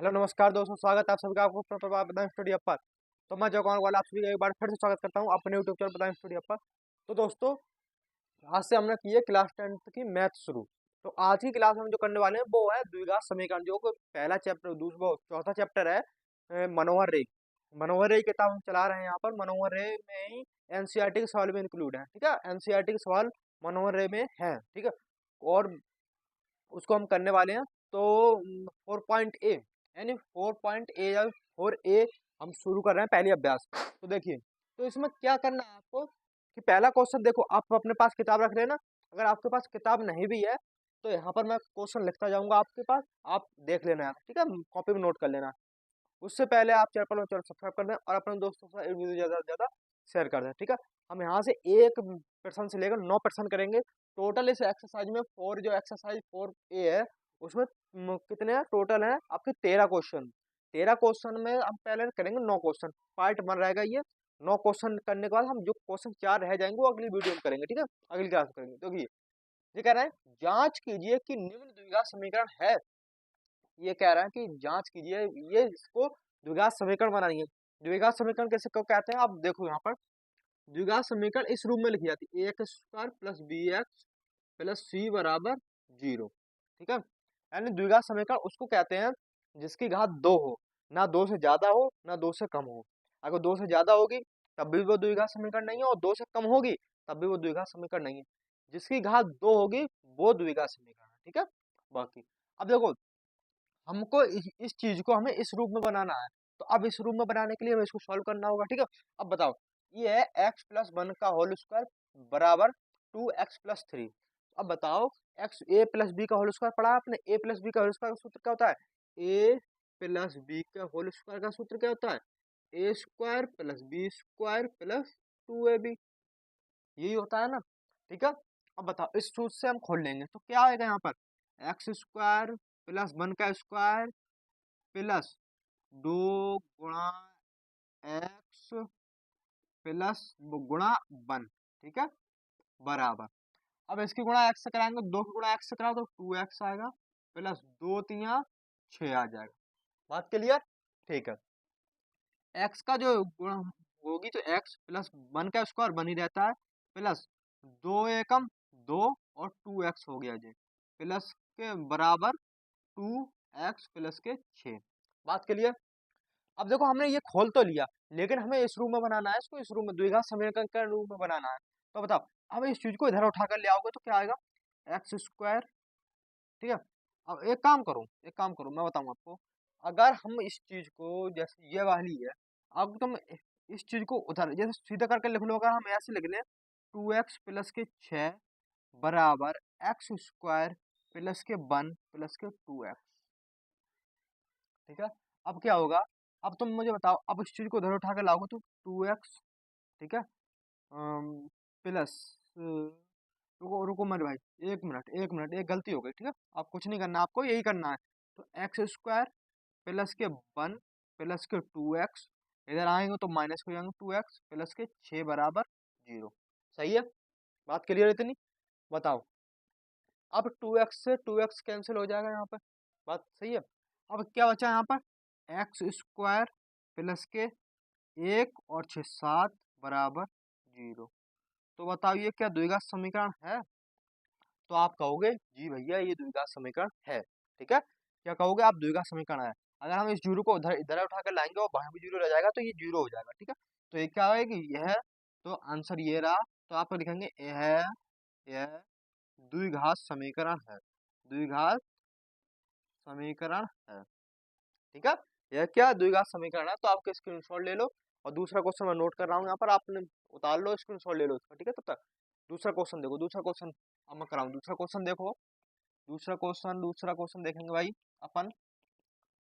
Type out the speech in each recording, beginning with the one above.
Hello नमस्कार दोस्तों, स्वागत है आप सभी का आपको अपना प्रभाव बताएं स्टूडियो पर। तो मैं जो वाला आप सभी का एक बार फिर से स्वागत करता हूं अपने यूट्यूब चैनल बताएं स्टूडियो पर। तो दोस्तों, आज से हमने की है क्लास 10th की मैथ शुरू। तो आज की क्लास में हम जो करने वाले हैं वो है द्विघात समीकरण, जो कि पहला चैप्टर दूसरा चौथा चैप्टर है। मनोहर रे। मनोहर रे की किताब हम चला रहे हैं यहाँ पर। मनोहर रे में ही एनसीईआरटी के सवाल भी इंक्लूड है, ठीक है। एनसीईआरटी के सवाल मनोहर रे में है, ठीक है। और उसको हम करने वाले हैं। तो 4.A यानी 4.A या 4A हम शुरू कर रहे हैं पहली अभ्यास। तो देखिए, तो इसमें क्या करना है आपको कि पहला क्वेश्चन देखो, आप अपने पास किताब रख लेना। अगर आपके पास किताब नहीं भी है तो यहाँ पर मैं क्वेश्चन लिखता जाऊंगा आपके पास, आप देख लेना है, ठीक है। कॉपी में नोट कर लेना। उससे पहले आप चैनल सब्सक्राइब कर दें और अपने दोस्तों के साथ ये वीडियो ज़्यादा से ज़्यादा शेयर कर दें, ठीक है। हम यहाँ से 1% से लेकर 9% करेंगे। टोटल इस एक्सरसाइज में जो एक्सरसाइज 4A है उसमें कितने हैं टोटल हैं आपके 13 क्वेश्चन। 13 क्वेश्चन में हम पहले करेंगे 9 क्वेश्चन। पार्ट 1 रहेगा ये। 9 क्वेश्चन करने के बाद हम जो क्वेश्चन 4 रह जाएंगे वो अगली वीडियो में करेंगे, ठीक है। अगली क्लास में करेंगे। तो ये कह रहा है जांच कीजिए कि निम्न द्विघात समीकरण है। ये कह रहा है कि जांच कीजिए, ये इसको द्विघात समीकरण बनानी है। द्विघात समीकरण कैसे कब कहते हैं आप देखो यहाँ पर। द्विघात समीकरण इस रूप में लिखी जाती है, x square plus b x plus c बराबर 0, ठीक है। यानी द्विघात समीकरण उसको कहते हैं जिसकी घात 2 हो, ना 2 से ज्यादा हो ना 2 से कम हो। अगर 2 से ज्यादा होगी तब भी वो द्विघात समीकरण नहीं है, और 2 से कम होगी तब भी वो द्विघात समीकरण नहीं है। जिसकी घात 2 होगी वो द्विघात समीकरण है, ठीक है। बाकी अब देखो, हमको इस चीज को हमें इस रूप में बनाना है। तो अब इस रूप में बनाने के लिए हमें इसको सॉल्व करना होगा, ठीक है। अब बताओ, ये है एक्स प्लस 1 का होल स्क्वायर बराबर 2x+3। अब बताओ, एक्स ए प्लस बी का होल स्क्वायर पढ़ा है आपने। ए प्लस बी का होल स्क्वायर का सूत्र क्या होता है? ए प्लस बी का होल स्क्वायर का सूत्र क्या होता है? A square plus b square plus 2ab। यही होता है ना, ठीक है। अब बताओ, इस सूत्र से हम खोल लेंगे तो क्या आएगा यहाँ पर? एक्स स्क्वायर प्लस 1 का स्क्वायर प्लस 2 गुणा एक्स प्लस गुणा 1, ठीक है, बराबर। अब इसकी गुणा एक्स से कराएंगे, 2 की गुणा एक्स से कराओ तो 2x आएगा प्लस 2 3 6 आ जाएगा। बात क्लियर? ठीक है। एक्स का जो गुणा होगी तो एक्स प्लस 1 का स्क्वायर बन ही रहता है, प्लस 2 एकम 2 और 2x हो गया जी, प्लस के बराबर 2x प्लस के 6। बात क्लियर? अब देखो, हमने ये खोल तो लिया लेकिन हमें इस रूप में बनाना है, इसको इस रूप में द्विघात समीकरण के रूप में बनाना है। तो बताओ, हम इस चीज को इधर उठाकर ले आओगे तो क्या आएगा? एक्स स्क्वायर, ठीक है। अब एक काम करो मैं बताऊं आपको। अगर हम इस चीज को, जैसे ये वाली है, अब तुम इस चीज को उधर जैसे सीधा करके लिख लो। अगर हम ऐसे लिख लें 2x प्लस के 6 बराबर एक्स स्क्वायर प्लस के 1 प्लस के 2x, ठीक है। अब क्या होगा? अब तुम मुझे बताओ, अब इस चीज को उधर उठा कर लाओगे तो 2x, ठीक है, प्लस, रुको रुको मेरे भाई, एक मिनट, एक गलती हो गई, ठीक है। आप कुछ नहीं करना, आपको यही करना है। तो एक्स स्क्वायर प्लस के 1 प्लस के 2x, इधर आएंगे तो माइनस हो जाएंगे 2x प्लस के 6 बराबर 0। सही है? बात क्लियर है इतनी? बताओ, अब 2x से 2x कैंसिल हो जाएगा यहाँ पर। बात सही है? अब क्या बचा यहाँ पर? एक्स स्क्वायर प्लस के 1 और 6 7 बराबर 0। तो बताओ, ये क्या द्विघात समीकरण है? तो आप कहोगे जी भैया ये द्विघात समीकरण है, ठीक है। क्या कहोगे आप? द्विघात समीकरण है। अगर हम इस जीरो को उधर इधर उठाकर लाएंगे और वहां भी जीरो रह जाएगा तो ये जीरो हो जाएगा, ठीक है। तो ये क्या होगा कि यह, तो आंसर ये रहा। तो आप लिखेंगे यह द्विघात समीकरण है, द्विघात समीकरण है, ठीक है। यह क्या द्विघात समीकरण है। तो आपके स्क्रीनशॉट ले लो। और दूसरा क्वेश्चन मैं नोट कर रहा हूँ यहाँ पर, आपने उतार लो, स्क्रीनशॉट ले लो उसका, ठीक है। तब तक दूसरा क्वेश्चन देखो, दूसरा क्वेश्चन अब मैं कराऊँ। दूसरा क्वेश्चन देखो, दूसरा क्वेश्चन देखेंगे भाई अपन।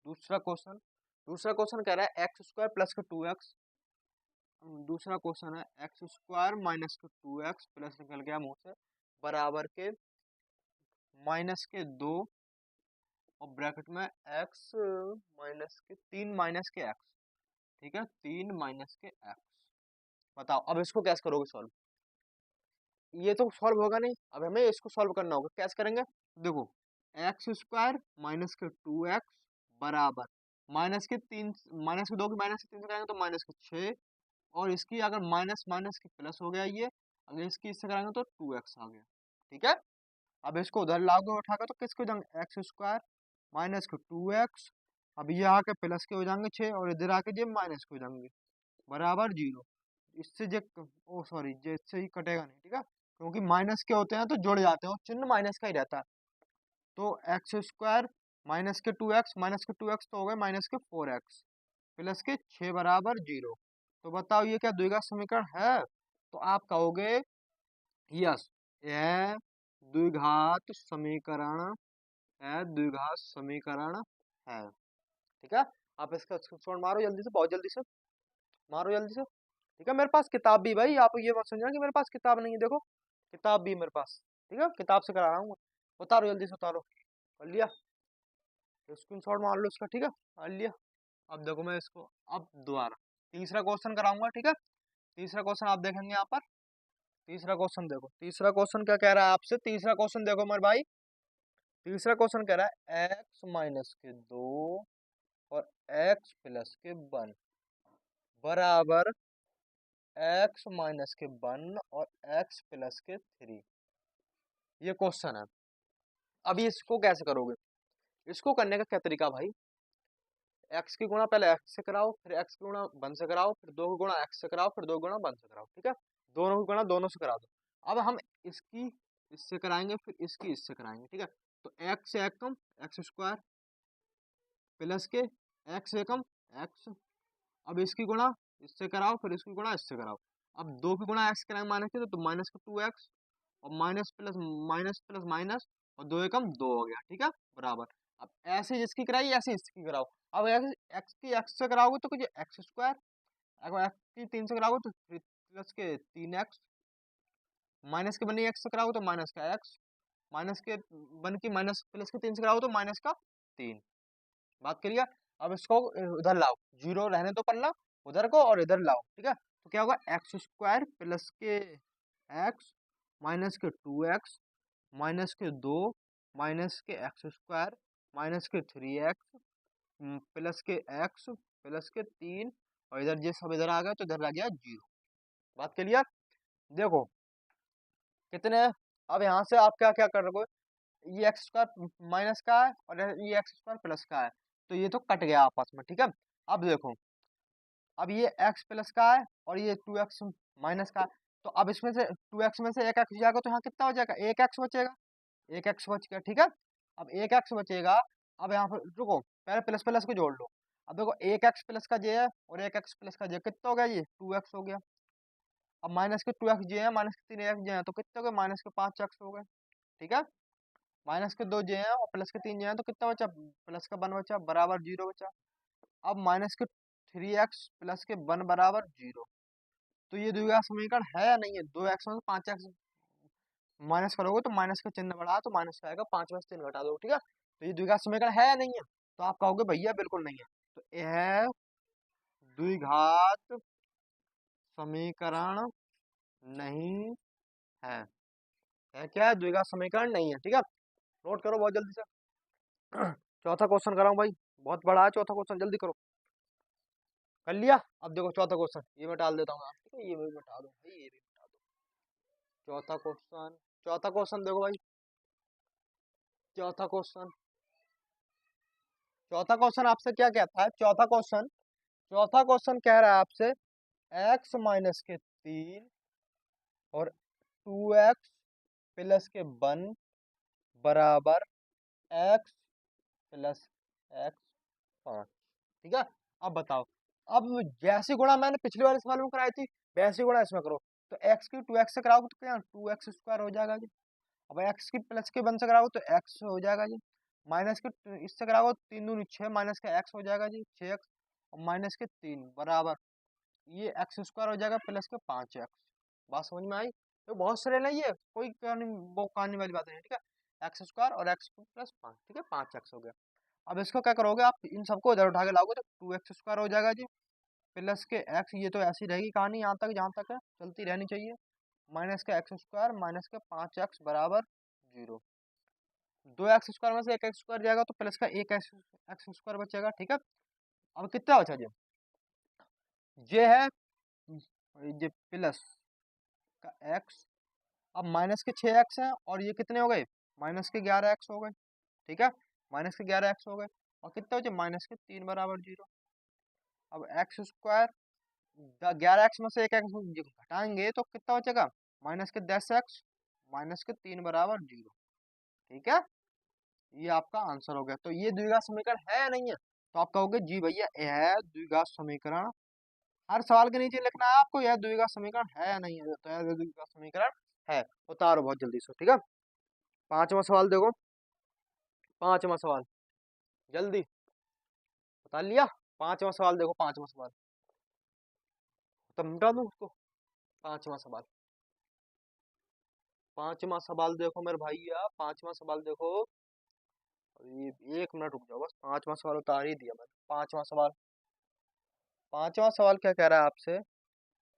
दूसरा क्वेश्चन कह रहा है एक्स स्क्वायर प्लस के 2x। दूसरा क्वेश्चन है एक्स स्क्वायर माइनस के 2x प्लस निकल गया मुंह से बराबर के -2 और ब्रैकेट में x माइनस के 3 माइनस के x, ठीक है, 3 माइनस के x। बताओ अब इसको कैसे करोगे सॉल्व? ये तो सॉल्व होगा नहीं, अब हमें इसको सॉल्व करना होगा। कैसे करेंगे? देखो, एक्स स्क्वायर माइनस के 2x बराबर माइनस के 2 की माइनस के 3 से कराएंगे तो माइनस के 6, और इसकी अगर माइनस माइनस की प्लस हो गया ये, अगर इसकी इससे कराएंगे तो 2x आ गया। ठीक है, अब इसको उधर लागू उठाकर तो किसके हो जाएंगे, एक्स स्क्वायर माइनस के 2x, अब ये आके प्लस के हो जाएंगे 6, और इधर आके ये माइनस के हो जाएंगे बराबर 0। इससे जे ओ सॉरी जे इससे ही कटेगा नहीं, ठीक है, क्योंकि माइनस के होते हैं तो जुड़ जाते हैं और चिन्ह माइनस का ही रहता है। तो एक्स स्क्वायर माइनस के टू एक्स तो हो गए माइनस के 4x प्लस के 6 बराबर 0। तो बताओ ये क्या द्विघात समीकरण है? तो आप कहोगे यस, यह द्विघात समीकरण द्विघात समीकरण है। ठीक है, आप इसका स्क्रीनशॉट मारो जल्दी से, बहुत जल्दी से मारो जल्दी से। ठीक है, मेरे पास किताब भी, भाई आप ये मत समझना कि मेरे पास किताब नहीं है, देखो किताब भी मेरे पास। ठीक है, किताब से करा रहा हूँ, उतारो जल्दी से उतारो। कर लिया, स्क्रीनशॉट मार लो इसका। ठीक है, कर लिया। अब देखो मैं इसको अब दोबारा तीसरा क्वेश्चन कराऊंगा। ठीक है, तीसरा क्वेश्चन आप देखेंगे यहाँ पर। तीसरा क्वेश्चन देखो, तीसरा क्वेश्चन क्या कह रहा है आपसे, तीसरा क्वेश्चन देखो मेरे भाई। तीसरा क्वेश्चन कह रहा है एक्स माइनस के 2 और एक्स प्लस के 1 बराबर एक्स माइनस के 1 और एक्स प्लस के 3। ये क्वेश्चन है। अभी इसको कैसे करोगे? इसको करने का क्या तरीका भाई, एक्स की गुणा पहले एक्स से कराओ, फिर एक्स की गुणा 1 से कराओ, फिर 2 की गुणा एक्स से कराओ, फिर 2 की गुणा 1 से कराओ। ठीक है, दोनों की गुणा दोनों से करा दो। अब हम इसकी इससे कराएंगे, फिर इसकी इससे कराएंगे। ठीक है, तो एक्स से एक कम एक्स स्क्वायर प्लस के एक्स एकम एक्स। अब इसकी गुणा इससे कराओ, फिर इसकी गुणा इससे कराओ। अब 2 की गुणा एक्स कराएंगे माइनस के, तो माइनस का 2x और माइनस प्लस माइनस और 2 एकम 2 हो गया। ठीक है, बराबर। अब ऐसे जिसकी कराई ऐसे इसकी कराओ। अब एक्स की एक्स से कराओगे तो कुछ एक्स स्क्वायर, अगर एक्स की 3 से कराओगे तो प्लस के 3x, माइनस के बनी एक्स से कराओगे तो माइनस का एक्स, माइनस के बन की माइनस प्लस के 3 से कराओगे तो माइनस का 3। बात करिए। अब इसको उधर लाओ, 0 रहने दो पन्ना, उधर को और इधर लाओ। ठीक है, तो क्या होगा, एक्स स्क्वायर प्लस के एक्स माइनस के 2x माइनस के 2 माइनस के एक्स स्क्वायर माइनस के 3x प्लस के एक्स प्लस के 3, और इधर ये सब इधर आ गया तो इधर आ गया 0। बात क्लियर? देखो कितने, अब यहाँ से आप क्या क्या कर रहे हो, ये एक्स स्क्वायर माइनस का है और ये एक्स स्क्वायर प्लस का है, तो ये तो कट गया आपस में। ठीक है, अब देखो, अब ये एक्स प्लस का है और ये 2x माइनस का है, तो अब इसमें से 2x में से एक एक्स जाएगा तो यहाँ कितना हो जाएगा, एक एक्स बचेगा, एक एक्स बच गया। ठीक है, अब एक एक्स बचेगा। अब यहाँ पर रुको, पहले प्लस प्लस को जोड़ लो। अब देखो एक एक्स प्लस का जे है और एक एक्स प्लस का जे, कितना हो गया, ये 2x हो गया। अब माइनस के 2x जे है, माइनस के 3x जे है, तो कितने हो गए, माइनस के 5x हो गए। ठीक है, माइनस के 2 जे हैं और प्लस के 3 जे हैं, तो कितना बचा, प्लस का 1 बचा बराबर 0 बचा। अब माइनस के 3x प्लस के 1 बराबर 0। तो ये द्विघात समीकरण है या नहीं है, 2x में से 5x माइनस करोगे तो माइनस का चिन्ह बढ़ा तो माइनस का आएगा, 5 में से 3 घटा दो। ठीक है, तो ये द्विघात समीकरण है या नहीं है? तो आप कहोगे भैया बिल्कुल नहीं है। तो यह द्विघात समीकरण नहीं है। क्या है, द्विघात समीकरण नहीं है। ठीक है, नोट करो बहुत जल्दी से। चौथा क्वेश्चन कराऊं भाई, बहुत बड़ा है चौथा क्वेश्चन, जल्दी करो। कर लिया? अब देखो चौथा क्वेश्चन, ये मैं डाल देता हूँ यहाँ, ठीक है, ये भी मिटा दो भाई, ये भी मिटा दो। चौथा क्वेश्चन, चौथा क्वेश्चन देखो भाई, चौथा क्वेश्चन, चौथा क्वेश्चन आपसे क्या कहता है, चौथा क्वेश्चन कह रहा है आपसे एक्स माइनस के 3 और 2x प्लस के 1 बराबर एक्स प्लस एक्स 5। ठीक है, अब बताओ, अब जैसी गुणा मैंने पिछली वाले सवाल में कराई थी वैसी गुणा इसमें करो। तो एक्स की 2x से कराओगे तो क्या 2x स्क्वायर हो जाएगा जी। अब एक्स की प्लस के 1 से कराओगे तो एक्स हो जाएगा जी। माइनस के इससे कराओगे 3 दूनी 6 माइनस का एक्स हो जाएगा जी 6x, और माइनस के 3 बराबर ये एक्स स्क्वायर हो जाएगा प्लस के 5x। बात समझ में आई? तो बहुत सरल है, ये कोई वो कहने वाली बात नहीं है। ठीक है, एक्स स्क्वायर और एक्स प्लस 5, ठीक है, 5x हो गया। अब इसको क्या करोगे आप, इन सबको इधर उठा के लाओगे तो 2x स्क्वायर हो जाएगा जी प्लस के x, ये तो ऐसी रहेगी कहानी यहाँ तक जहाँ तक है चलती रहनी चाहिए, माइनस का एक्स स्क्वायर माइनस के 5x बराबर 0। दो एक्स स्क्वायर में से एक एक्स स्क्वायर जाएगा तो प्लस का एक एक्स एक्स स्क्वायर बचेगा, ठीक है। अब कितना बचा ये है ये प्लस का एक्स, अब माइनस के 6x है और ये कितने हो गए, माइनस के 11x हो गए, ठीक है, माइनस के 11x हो गए, और कितने बचे, माइनस के 3 बराबर 0। अब एक्स स्क्वायर 11x में से एक एक्स घटाएंगे तो कितना बचेगा, माइनस के 10x माइनस के 3 बराबर 0, ठीक है। ये आपका आंसर हो गया। तो ये द्विघात समीकरण है या नहीं है, तो आप कहोगे जी भैया यह है द्विघात समीकरण। हर सवाल के नीचे लिखना है आपको, यह द्विघात समीकरण है या नहीं है, तो यह द्विघात समीकरण है। उतारो बहुत जल्दी से, ठीक है। पांचवा सवाल देखो, पांचवा सवाल जल्दी बता लिया। पांचवा सवाल देखो, पांचवा सवाल तो मिटा दूं उसको। पांचवा सवाल, पांचवा सवाल देखो मेरे भैया, पांचवा सवाल देखो। ये 1 मिनट रुक जाओ बस, पांचवा सवाल उतार ही दिया मैंने। पांचवा सवाल, पांचवा सवाल क्या कह रहा है आपसे,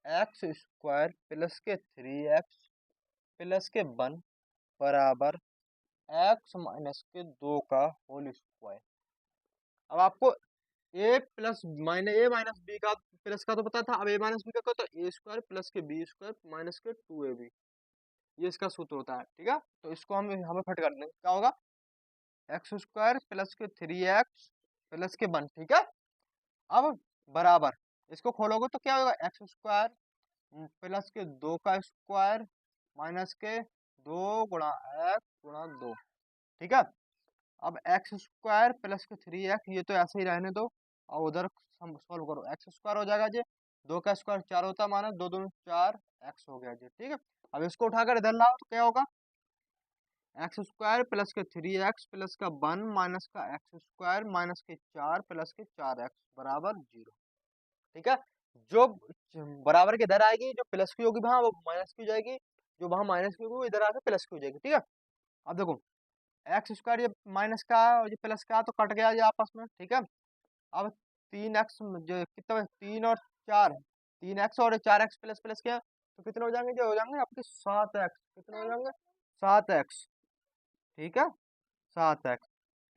एक्स स्क्वायर प्लस के 3x प्लस के 1 बराबर एक्स माइनस के 2 का होल स्क्वायर। अब आपको ए माइनस बी का प्लस का तो पता था, अब ए माइनस बी का तो ए स्क्वायर प्लस के बी स्क्वायर माइनस के 2ab, ये इसका सूत्र होता है, ठीक है। तो इसको हमें फट कर देंगे, क्या होगा, एक्स स्क्वायर प्लस के 3x प्लस के 1, ठीक है। अब बराबर, इसको खोलोगे तो क्या होगा, एक्स स्क्वायर प्लस के 2 का स्क्वायर माइनस के 2 गुणा एक्स गुणा 2, ठीक है। अब एक्स स्क्वायर प्लस के 3x, ये तो ऐसे ही रहने दो, और उधर सॉल्व करो, एक्स स्क्वायर हो जाएगा जी, 2 का स्क्वायर 4 होता है, माइनस 2 दूनी 4 एक्स हो गया जी, ठीक है। अब इसको उठाकर इधर लाओ तो क्या होगा, एक्स स्क्वायर प्लस के 3x प्लस का 1 माइनस का एक्स स्क्वायर माइनस के 4 प्लस के 4x बराबर 0, ठीक है। जो बराबर के इधर आएगी, जो प्लस की होगी वहां वो माइनस की हो जाएगी, जो वहां माइनस की होगी वो इधर आकर प्लस की हो जाएगी, ठीक है। अब देखो एक्स स्क्वायर ये माइनस का है और ये प्लस का है तो कट गया ये आपस में, ठीक है। अब 3x जो कितना, 3 और 4, 3x और 4x प्लस प्लस क्या, तो कितने हो जाएंगे, जो हो जाएंगे आपके 7x, कितने हो जाएंगे 7x, ठीक है, 7x।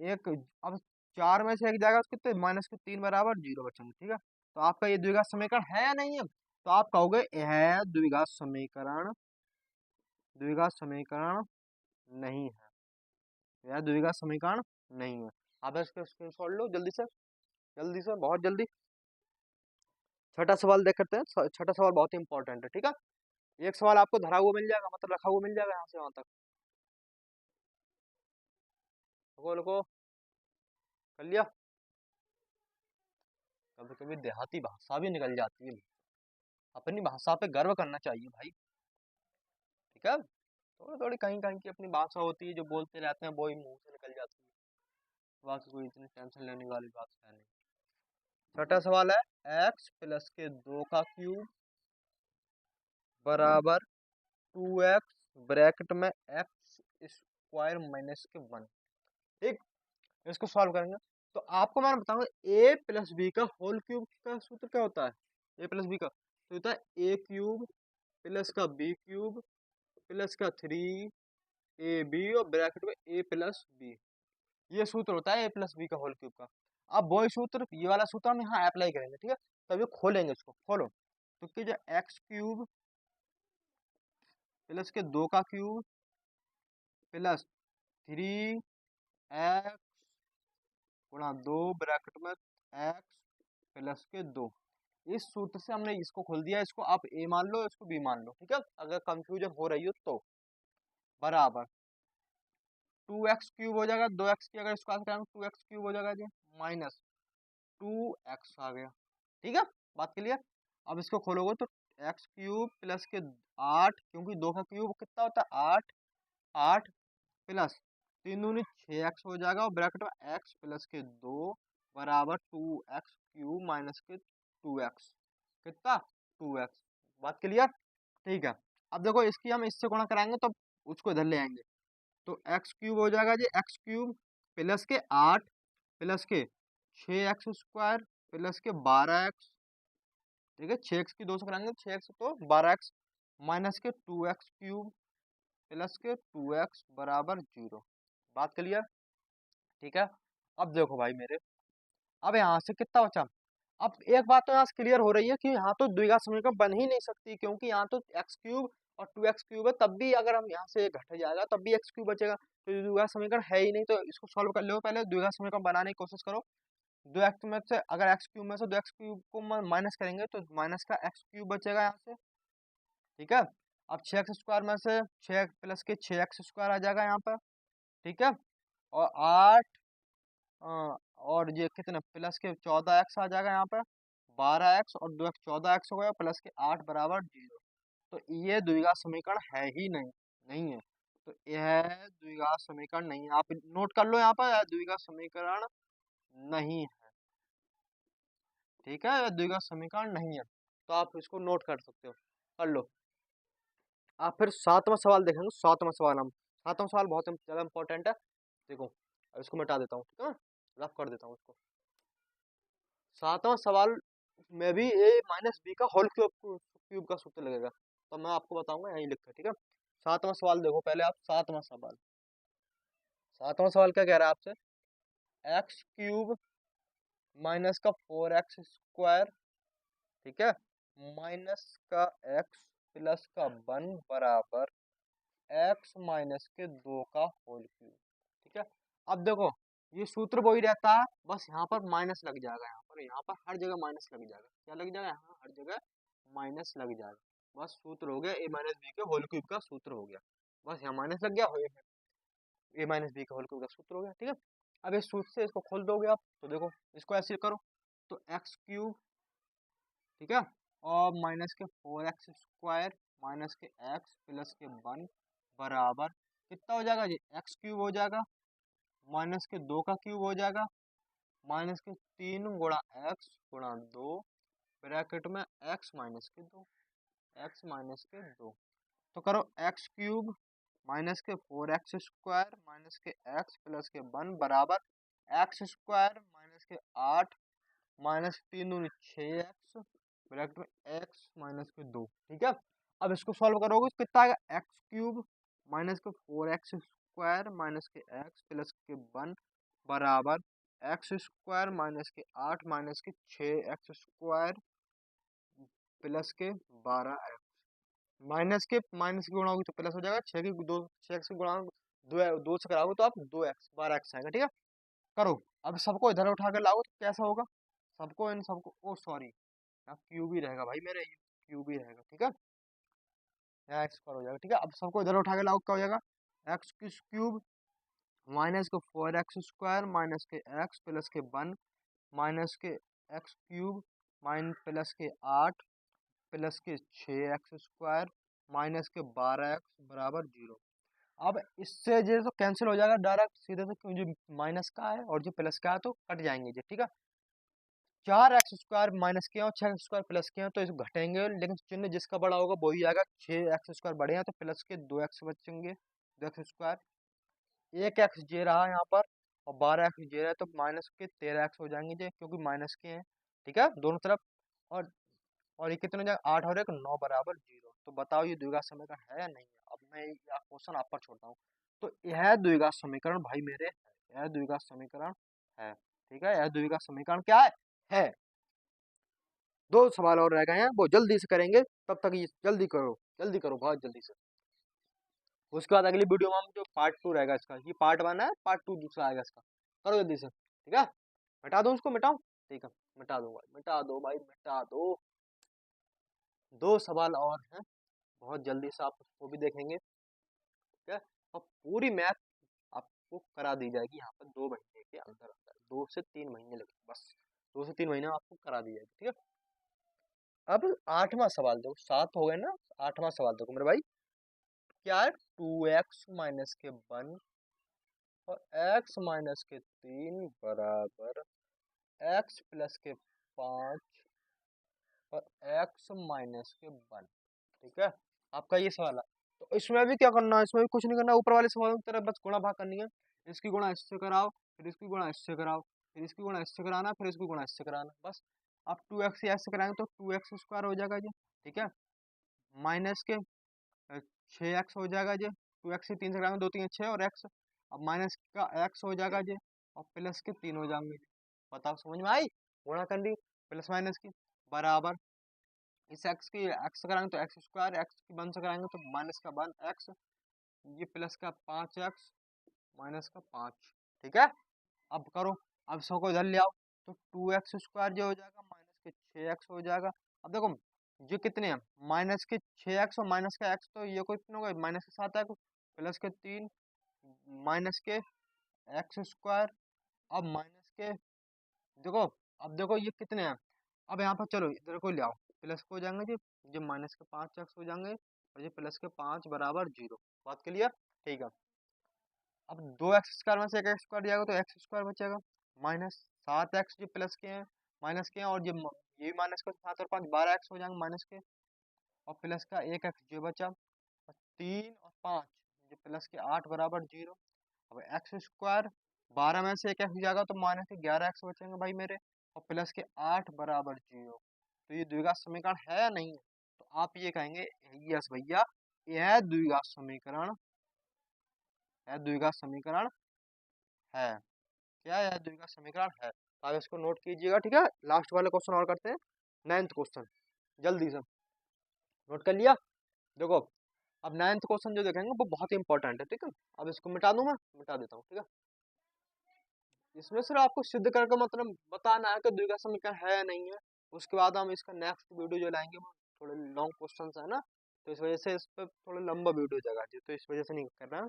एक अब 4 में से एक जाएगा तो कितने, माइनस के 3 बराबर 0 बचेंगे, ठीक है। तो आपका ये द्विघात समीकरण है या नहीं है, तो आप कहोगे यह है द्विघात समीकरण, द्विघात समीकरण नहीं है, यह द्विघात समीकरण नहीं है। आप इसका स्क्रीनशॉट लो जल्दी से, जल्दी से, बहुत जल्दी। छठा सवाल देख करते हैं, छठा सवाल बहुत ही इंपॉर्टेंट है, ठीक है। एक सवाल आपको धरा हुआ मिल जाएगा, मतलब रखा हुआ मिल जाएगा यहाँ से वहां तक। रुको रुको, कर लिया। कभी कभी देहाती भाषा भी निकल जाती है, अपनी भाषा पे गर्व करना चाहिए भाई, ठीक है। थोड़ी थोड़ी कहीं कहीं की अपनी भाषा होती है, जो बोलते रहते हैं वो ही मुंह से निकल जाती है, बाकी कोई इतनी टेंशन लेने वाली बात है नहीं। छठा सवाल है, एक्स प्लस के 2 का क्यूब बराबर 2x ब्रैकेट में एक्स स्क्वायर माइनस के 1, ठीक। इसको सॉल्व करेंगे तो आपको मैं बताऊंगा ए प्लस बी का होल क्यूब का सूत्र क्या होता है, ए प्लस बी का तो होता है ए क्यूब प्लस का बी क्यूब प्लस का 3ab और ब्रैकेट में ए प्लस बी, ये सूत्र होता है ए प्लस बी का होल क्यूब का। अब वही सूत्र, ये वाला सूत्र हम यहाँ अप्लाई करेंगे, ठीक है। तब ये खोलेंगे, इसको खोलो तो कि जो एक्स क्यूब प्लस के 2 का क्यूब प्लस 3x गुणा 2 ब्रैकेट में एक्स प्लस के 2, इस सूत्र से हमने इसको खोल दिया, इसको आप ए मान लो, इसको बी मान लो, ठीक है, अगर कंफ्यूजन हो रही हो तो। बराबर 2x क्यूब हो जाएगा, 2x की अगर स्क्वायर करेंगे 2x क्यूब हो जाएगा जी, माइनस 2x आ गया, ठीक है, बात क्लियर। अब इसको खोलोगे तो एक्स क्यूब प्लस के 8, क्योंकि 2 का क्यूब कितना होता है 8, 8 प्लस 3 दूनी 6x हो जाएगा, और ब्रैकेट में x प्लस के 2 बराबर 2x क्यूब माइनस के 2x, कितना 2x, बात क्लियर, ठीक है। अब देखो इसकी हम इससे गुणा कराएंगे तो उसको इधर ले आएंगे, तो एक्स क्यूब हो जाएगा जी, एक्स क्यूब प्लस के 8 प्लस के 6x स्क्वायर प्लस के 12x, ठीक है, 6x की 2 से कराएंगे 6x तो 12x माइनस के 2x क्यूब प्लस के 2x बराबर 0, बात क्लियर? ठीक है। अब देखो भाई मेरे, अब यहाँ से कितना बचा? अब एक बात तो यहाँ से क्लियर हो रही है कि यहाँ तो द्विघात समीकरण बन ही नहीं सकती, क्योंकि यहाँ तो एक्स क्यूब और टू एक्स क्यूब है, तब भी अगर हम यहाँ से घट जाएगा तब भी एक्स क्यूब बचेगा, तो ये द्विघात समीकरण है ही नहीं। तो इसको सॉल्व कर लो, पहले द्विघात समीकरण बनाने की कोशिश करो। दो एक्स में से अगर एक्स क्यूब में से दो एक्स क्यूब को माइनस करेंगे तो माइनस का एक्स क्यूब बचेगा यहाँ से। ठीक है। अब 6x² में से 6 प्लस के 6x² आ जाएगा यहाँ पर। ठीक है। और 8 और ये कितने प्लस के 14x आ जाएगा यहाँ पर। 12x और 2x 14x हो गया, प्लस के 8 बराबर 0। तो ये द्विघात समीकरण है ही नहीं, नहीं है। तो यह द्विघात समीकरण नहीं है, आप नोट कर लो यहाँ पर, यह द्विघात समीकरण नहीं है। ठीक है, यह द्विघात समीकरण नहीं है, तो आप इसको नोट कर सकते हो, कर लो। आप फिर सातवां सवाल देखेंगे। सातवां सवाल, हम सातवां सवाल बहुत ज्यादा इंपॉर्टेंट है। देखो, अब इसको मिटा देता हूँ, ठीक है, रफ कर देता हूँ इसको। सातवां सवाल में भी ए माइनस बी का होल क्यूब का सूत्र लगेगा, तो मैं आपको बताऊंगा, यहीं लिखा है। ठीक है। सातवां सवाल देखो पहले आप, सातवां सवाल। सातवां सवाल क्या कह रहा है आपसे? एक्स क्यूब माइनस का 4x², ठीक है, माइनस का x प्लस का 1 बराबर x माइनस के 2 का होल क्यूब। ठीक है। अब देखो, ये सूत्र वही रहता है, बस यहाँ पर माइनस लग जाएगा, यहाँ पर हर जगह माइनस लग जाएगा। क्या लग जाएगा? यहाँ हर जगह माइनस लग जाएगा। बस सूत्र हो गया ए माइनस बी के होल क्यूब का सूत्र हो गया, बस यहाँ माइनस लग गया, हो ए माइनस बी के होल क्यूब का सूत्र हो गया। ठीक है। अब इस सूत्र से इसको खोल दोगे आप, तो देखो इसको ऐसे करो, तो एक्स क्यूब, ठीक है, और माइनस के 4x² माइनस के x प्लस के 1 बराबर कितना हो जाएगा जी? एक्स क्यूब हो जाएगा, माइनस के 2 का क्यूब हो जाएगा, माइनस के 3 गुणा x गुणा 2 ब्रैकेट में x माइनस के 2, x माइनस के 2। तो करो एक्स क्यूब माइनस के 4x² माइनस के x प्लस के 1 बराबर x² माइनस के 8 माइनस 3 दूनी 6x ब्रैकेट में x माइनस के 2। ठीक है। अब इसको सॉल्व करोगे तो कितना आएगा? एक्स क्यूब माइनस के 4x² माइनस के x प्लस के 1 बराबर x² माइनस के 8 माइनस के 6x² प्लस के 12x। माइनस की गुणा होगी तो प्लस हो जाएगा, 6x की गुणा दो से कराओगे तो आप 2x 12x आएगा। ठीक है। करो, अब सबको इधर उठा के लाओ तो कैसा होगा? सबको इन सबको, ओ सॉरी, यहाँ क्यूब ही रहेगा भाई मेरे, ये क्यूब ही रहेगा। ठीक है, यहाँ एक्स पर हो जाएगा। ठीक है। अब सबको इधर उठा के लाओ, क्या हो जाएगा? एक्स क्यूब माइनस के 4x² माइनस के x प्लस के 1 माइनस के एक्स क्यूब प्लस के 8 प्लस के 6x² माइनस के 12x बराबर 0। अब इससे ये तो कैंसिल हो जाएगा डायरेक्ट सीधे से, क्योंकि जो माइनस का है और जो प्लस का है तो कट जाएंगे जी। ठीक है। 4x² माइनस के और 6x² प्लस के हैं तो इसको घटेंगे, लेकिन चिन्ह जिसका बड़ा होगा वही आएगा। 6x² बड़े हैं तो प्लस के 2x बचेंगे, 2x²। एक एक्स जे रहा यहाँ पर और 12x जे रहा है, तो माइनस के 13x हो जाएंगे जी, क्योंकि माइनस के हैं। ठीक है, दोनों तरफ। और ये कितने हो जाएगा? 8 और 1 9 बराबर 0। तो बताओ ये द्विघात समीकरण है या नहीं है? अब मैं ये क्वेश्चन आप पर छोड़ता हूँ। तो यह द्विघात समीकरण भाई मेरे है, यह द्विघात समीकरण है। ठीक है, यह द्विघात समीकरण क्या है? दो सवाल और रह गए हैं, वो जल्दी से करेंगे, तब तक ये जल्दी करो बहुत जल्दी से। उसके बाद अगली वीडियो में हम जो पार्ट 2 रहेगा इसका, ये पार्ट 1 है, पार्ट 2 दूसरा आएगा इसका। करो जल्दी से। ठीक है, मिटा दो उसको, मिटाओ। ठीक है, मिटा दो भाई, मिटा दो भाई, मिटा दो। दो सवाल और हैं, बहुत जल्दी से आप उसको भी देखेंगे। ठीक है, और पूरी मैथ आपको करा दी जाएगी यहाँ पर 2 महीने के अंदर अंदर, 2 से 3 महीने लगेंगे बस, 2 से 3 महीने में आपको करा दी जाएगी। ठीक है। अब 8वां सवाल देखो, 7 हो गए ना, 8वां सवाल देखो मेरे भाई, क्या है? 2x माइनस के 1 और x माइनस के 3 बराबर x प्लस के 5 और x माइनस के 1। ठीक है, आपका ये सवाल है। तो इसमें भी क्या करना है? इसमें भी कुछ नहीं करना, ऊपर वाले सवालों की तरह बस गुणा भाग करनी है। इसकी गुणा इससे कराओ, फिर इसकी गुणा इससे कराओ, फिर इसकी गुणा इससे कराना, फिर इसकी गुणा इससे कराना, बस। आप 2x या इससे कराएंगे तो 2x² हो जाएगा जी। ठीक है, माइनस के 6x हो जाएगा जी, 2x से 3 से कराएंगे, 2 3 6 और x अब माइनस का एक्स हो जाएगा जी, और प्लस के 3 हो जाएंगे। बताओ समझ में आई? गुणा कर ली प्लस माइनस की, बराबर इस एक्स की एक्स कराएंगे तो एक्स स्क्वायर, एक्स की 1 से कराएंगे तो माइनस का 1 एक्स, ये प्लस का 5 एक्स माइनस का 5। ठीक है, अब करो, अब सौ को इधर ले आओ, तो 2x स्क्वायर जो हो जाएगा माइनस के 6x हो जाएगा। अब देखो ये कितने हैं, माइनस के 6x और माइनस का x, तो ये को कितना होगा, माइनस के 7x प्लस के 3 माइनस के एक्स स्क्वायर। अब माइनस के देखो, अब देखो ये कितने हैं, अब यहाँ पर चलो इधर को ले आओ, प्लस को हो जाएंगे जी, ये माइनस के 5x हो जाएंगे और ये प्लस के 5 बराबर 0। बात क्लियर? ठीक है, अब 2x स्क्वायर में से एक एक्स स्क्वायर जाएगा तो एक्स स्क्वायर बचेगा, माइनस 7x जो प्लस के हैं माइनस के हैं, और ये माइनस का 7 और 5 12x हो जाएंगे माइनस के, और प्लस का 1x जो बचा, और 3 और 5 जो प्लस के 8 बराबर 0। अब एक्स स्क्वायर 12 में से एक एक्स जाएगा तो माइनस के 11x बचेंगे भाई मेरे, और प्लस के 8 बराबर 0। तो ये द्विघात समीकरण है या नहीं है? तो आप ये कहेंगे यस भैया, यह द्विघात समीकरण है, द्विघात समीकरण है। क्या है? द्विघात समीकरण है। तो आप इसको नोट कीजिएगा, ठीक है। लास्ट वाले क्वेश्चन और करते हैं, 9th क्वेश्चन, जल्दी से नोट कर लिया। देखो अब 9th क्वेश्चन जो देखेंगे वो बहुत ही इंपॉर्टेंट है, ठीक है। अब इसको मिटा दूं, मैं मिटा देता हूँ, ठीक है। इसमें सिर्फ आपको सिद्ध करके मतलब बताना है कि द्विघात समीकरण है या नहीं है। उसके बाद हम इसका नेक्स्ट वीडियो जो लाएंगे वो थोड़े लॉन्ग क्वेश्चन है ना, तो इस वजह से इस पर थोड़ा लंबा वीडियो जाएगा जी, तो इस वजह से नहीं कर रहा है।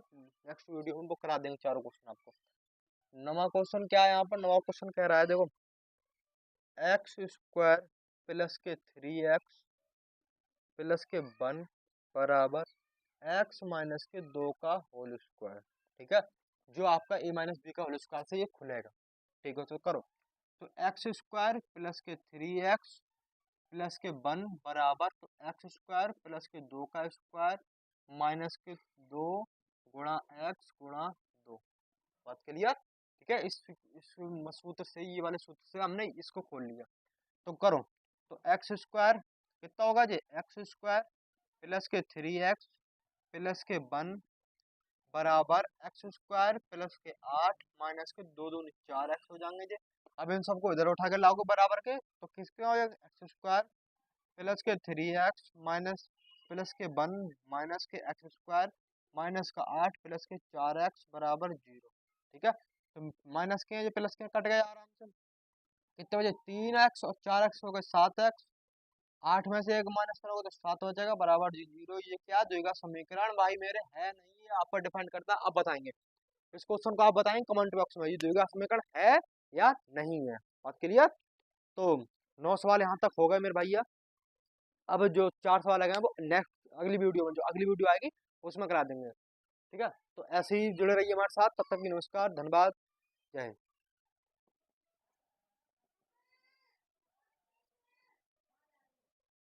नेक्स्ट वीडियो में वो करा देंगे चारों क्वेश्चन आपको। नवा क्वेश्चन क्या है यहाँ पर, नवा क्वेश्चन कह रहा है देखो, एक्स स्क्वायर प्लस के 3x प्लस के 1 बराबर एक्स माइनस के 2 का होल स्क्वायर। ठीक है, जो आपका a माइनस बी का होल स्क्वायर से ये खुलेगा। ठीक है, तो करो, तो एक्स स्क्वायर प्लस के 3x प्लस के 1 बराबर, तो एक्स स्क्वायर प्लस के 2 का स्क्वायर माइनस के 2 गुणा एक्स गुणा 2। बात क्लियर? ठीक है, इस सूत्र से, ये वाले सूत्र से हमने इसको खोल लिया। तो करो, तो एक्स स्क्वायर कितना होगा जी, एक्स स्क्वायर प्लस के 3x प्लस के 1 बराबर एक्स स्क्वायर प्लस के 8 माइनस के 2 दूनी 4x हो जाएंगे जी। अब इन सबको इधर उठा के लाओगे बराबर के, तो किसके हो जाएगा, एक्स स्क्वायर प्लस के 3x माइनस प्लस के 1 माइनस के एक्स स्क्वायर माइनस का 8 प्लस के 4x बराबर 0। ठीक है, तो माइनस के प्लस के कट गए आराम से, कितने बजे, 3x और 4x हो गए 7x, 8 में से एक माइनस करोगे तो 7 हो जाएगा बराबर 0। ये क्या द्विघात समीकरण भाई मेरे है नहीं है, आप पर डिपेंड करता है, आप बताएंगे इस क्वेश्चन को, आप बताएंगे कमेंट बॉक्स में ये द्विघात समीकरण है या नहीं है। बात क्लियर? तो 9 सवाल यहाँ तक हो गए मेरे भैया। अब जो 4 सवाल आ गए वो नेक्स्ट अगली वीडियो में, जो अगली वीडियो आएगी उसमें करा देंगे। ठीक है, तो ऐसे ही जुड़े रहिए हमारे साथ, तब तक की नमस्कार, धन्यवाद, जय हिंद।